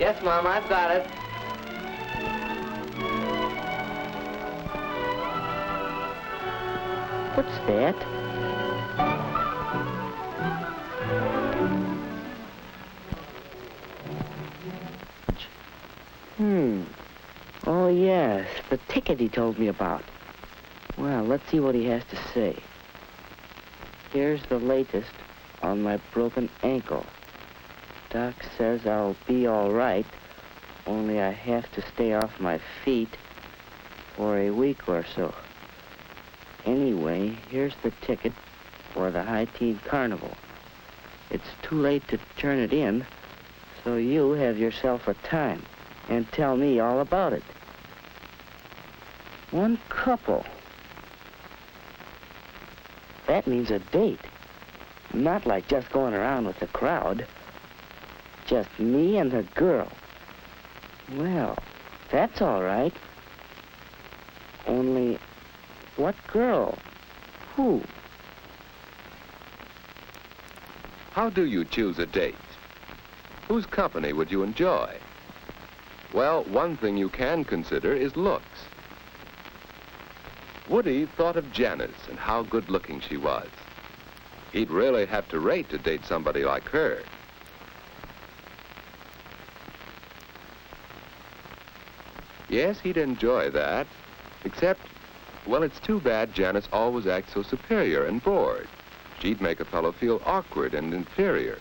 Yes, Mom, I've got it. What's that? Oh, yes, the ticket he told me about. Well, let's see what he has to say. Here's the latest on my broken ankle. Doc says I'll be all right, only I have to stay off my feet for a week or so. Anyway, here's the ticket for the Hi-Teen Carnival. It's too late to turn it in, so you have yourself a time and tell me all about it. One couple. That means a date. Not like just going around with the crowd. Just me and the girl. Well, that's all right. Only, what girl? Who? How do you choose a date? Whose company would you enjoy? Well, one thing you can consider is looks. Woody thought of Janice and how good-looking she was. He'd really have to rate to date somebody like her. Yes, he'd enjoy that, except, well, it's too bad Janice always acts so superior and bored. She'd make a fellow feel awkward and inferior.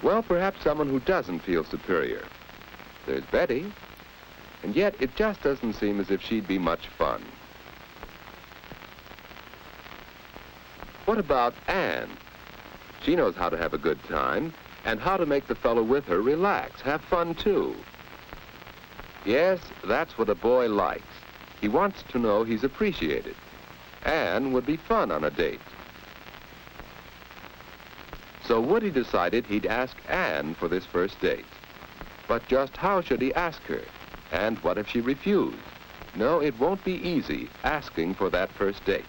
Well, perhaps someone who doesn't feel superior. There's Betty, and yet it just doesn't seem as if she'd be much fun. What about Anne? She knows how to have a good time and how to make the fellow with her relax, have fun too. Yes, that's what a boy likes. He wants to know he's appreciated. Anne would be fun on a date. So Woody decided he'd ask Anne for this first date. But just how should he ask her? And what if she refused? No, it won't be easy asking for that first date.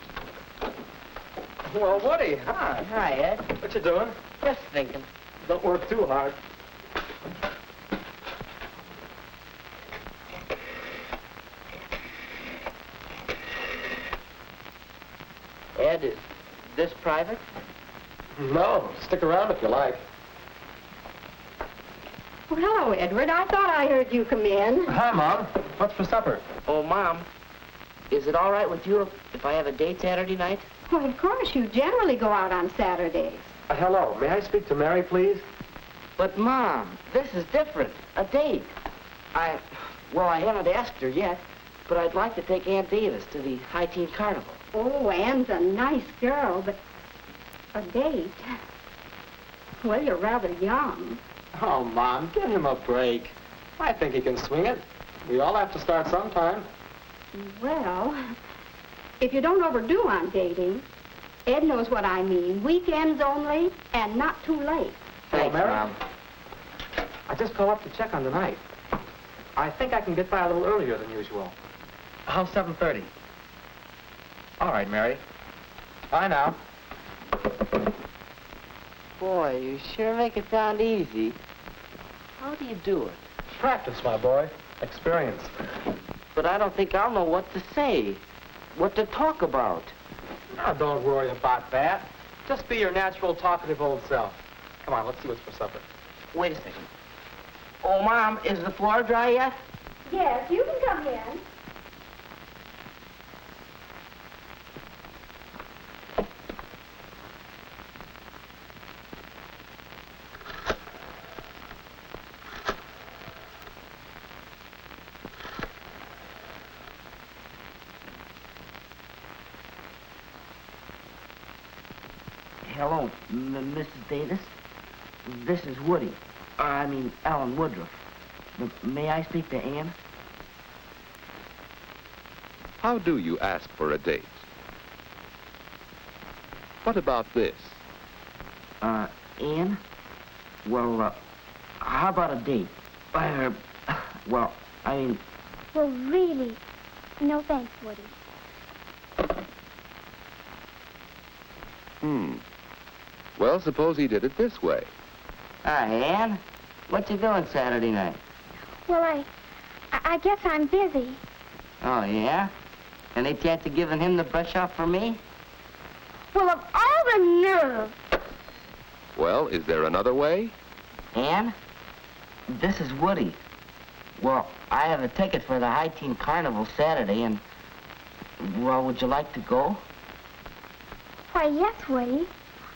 Well, Woody, hi. Hi, Ed. What you doing? Just thinking. Don't work too hard. Ed, is this private? No, stick around if you like. Well, hello, Edward. I thought I heard you come in. Hi, Mom. What's for supper? Oh, Mom, is it all right with you if I have a date Saturday night? Well, of course, you generally go out on Saturdays. Hello. May I speak to Mary, please? But, Mom, this is different. A date. Well, I haven't asked her yet, but I'd like to take Aunt Davis to the Hi-Teen Carnival. Oh, Anne's a nice girl, but a date? Well, you're rather young. Oh, Mom, give him a break. I think he can swing it. We all have to start sometime. Well, if you don't overdo on dating, Ed knows what I mean. Weekends only, and not too late. Thanks, Mary. Mom. I just called up to check on the night. I think I can get by a little earlier than usual. How's 7:30? All right, Mary. Bye now. Boy, you sure make it sound easy. How do you do it? Practice, my boy. Experience. But I don't think I'll know what to say, what to talk about. Now, don't worry about that. Just be your natural, talkative old self. Come on, let's see what's for supper. Wait a second. Oh, Mom, is the floor dry yet? Yes, you can come in. Hello, Mrs. Davis. This is Woody. Alan Woodruff. May I speak to Anne? How do you ask for a date? What about this? Anne? Well, how about a date? Well, Well, really, no thanks, Woody. Well, suppose he did it this way. Hi, Ann. What you doing Saturday night? Well, I guess I'm busy. Oh, yeah? Any chance of giving him the brush off for me? Well, of all the nerve. Well, is there another way? Ann? This is Woody. Well, I have a ticket for the Hi-Teen Carnival Saturday, and, well, would you like to go? Why, yes, Woody.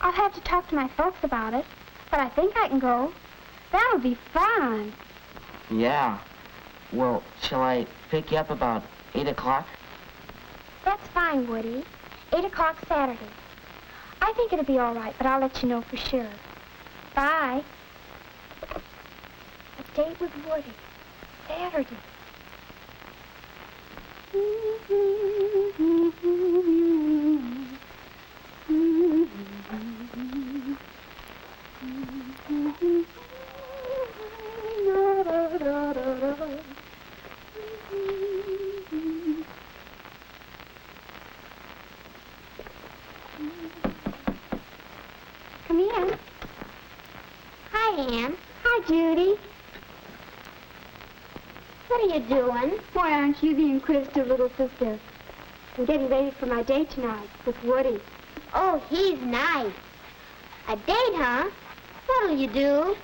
I'll have to talk to my folks about it, but I think I can go. That'll be fun. Yeah. Well, shall I pick you up about 8 o'clock? That's fine, Woody. 8 o'clock Saturday. I think it'll be all right, but I'll let you know for sure. Bye. A date with Woody. Saturday. Come in. Hi, Ann. Hi, Judy. What are you doing? Why, aren't you the inquisitive little sister? I'm getting ready for my date tonight with Woody. Oh, he's nice. A date, huh? What'll you do?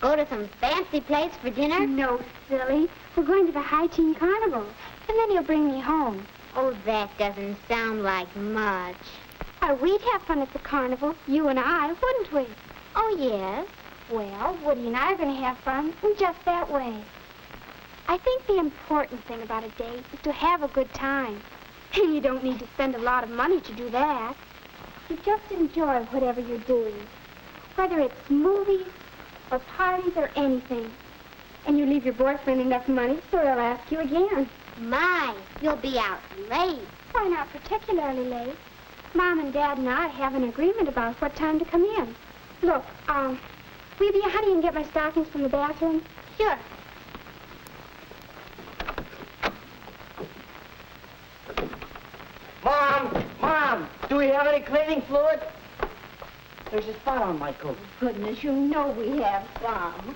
Go to some fancy place for dinner? No, silly. We're going to the Hi-Teen Carnival, and then he'll bring me home. Oh, that doesn't sound like much. Why, we'd have fun at the carnival, you and I, wouldn't we? Oh, yes. Well, Woody and I are going to have fun in just that way. I think the important thing about a date is to have a good time. And you don't need to spend a lot of money to do that. You just enjoy whatever you're doing, whether it's movies or parties or anything. And you leave your boyfriend enough money so he'll ask you again. My, you'll be out late. Why, not particularly late. Mom and Dad and I have an agreement about what time to come in. Look, will you be a honey and get my stockings from the bathroom? Sure. Mom, do we have any cleaning fluid? There's a spot on my coat. Goodness, you know we have some.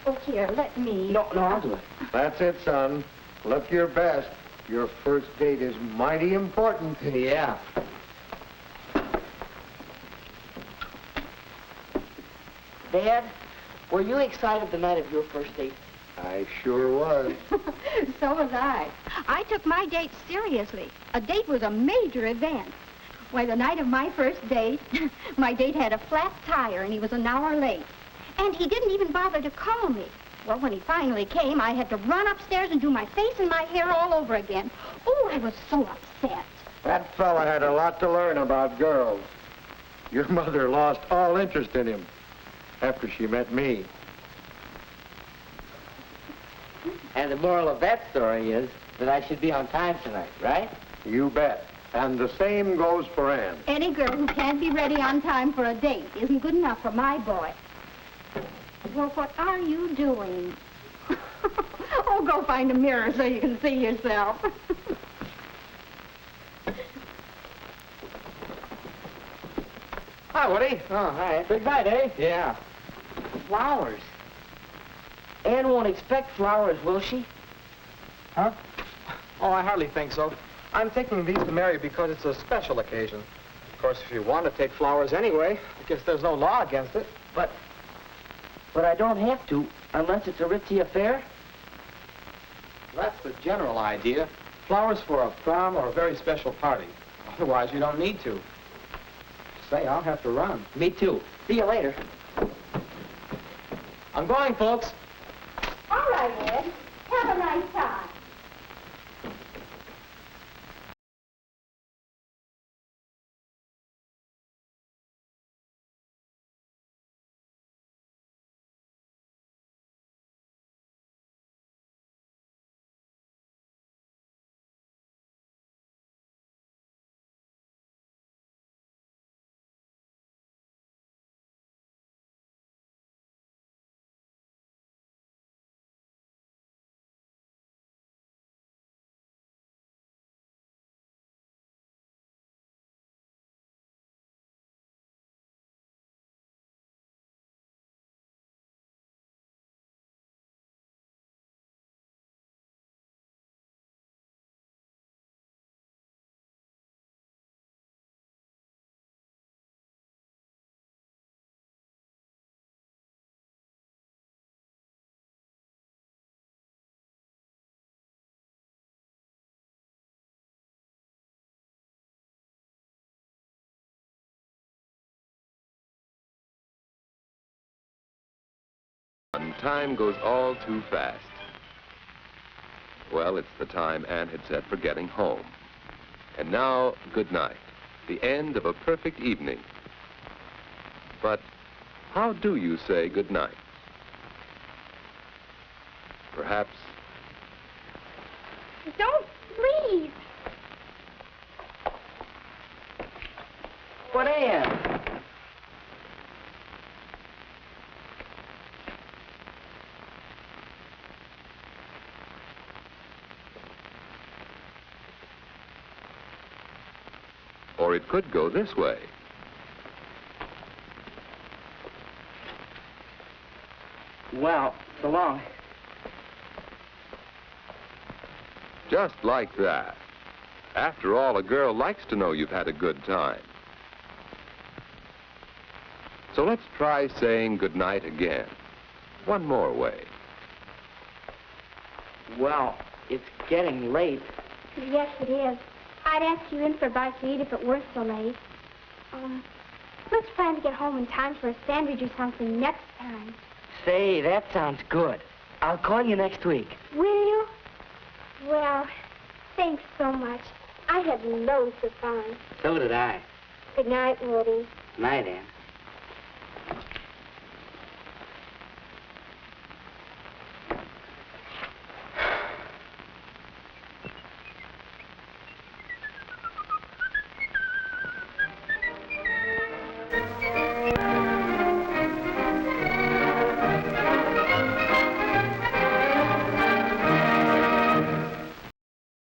Oh, here, let me. No, I'll do it. That's it, son. Look your best. Your first date is mighty important. Yeah. Dad, were you excited the night of your first date? I sure was. So was I. I took my date seriously. A date was a major event. Why, the night of my first date, my date had a flat tire and he was an hour late. And he didn't even bother to call me. Well, when he finally came, I had to run upstairs and do my face and my hair all over again. Oh, I was so upset. That fella had a lot to learn about girls. Your mother lost all interest in him after she met me. And the moral of that story is that I should be on time tonight, right? You bet. And the same goes for Ann. Any girl who can't be ready on time for a date isn't good enough for my boy. Well, what are you doing? Oh, go find a mirror so you can see yourself. Hi, Woody. Oh, hi. Big night, eh? Yeah. Flowers. Ann won't expect flowers, will she? Huh? Oh, I hardly think so. I'm taking these to Mary because it's a special occasion. Of course, if you want to take flowers anyway, I guess there's no law against it. But I don't have to, unless it's a ritzy affair. That's the general idea. Flowers for a prom or a very special party. Otherwise, you don't need to. Say, I'll have to run. Me too. See you later. I'm going, folks. All right, Ed. Have a nice time. time goes all too fast. Well, it's the time Anne had set for getting home. And now, good night. The end of a perfect evening. But how do you say good night? Perhaps... Don't leave. What, Ann? Or it could go this way. Well, so long. Just like that. After all, a girl likes to know you've had a good time. So let's try saying goodnight again. One more way. Well, it's getting late. Yes, it is. I'd ask you in for a bite to eat if it weren't so late. Let's plan to get home in time for a sandwich or something next time. Say, that sounds good. I'll call you next week. Will you? Well, thanks so much. I had loads of fun. So did I. Good night, Woody. Night, Ann.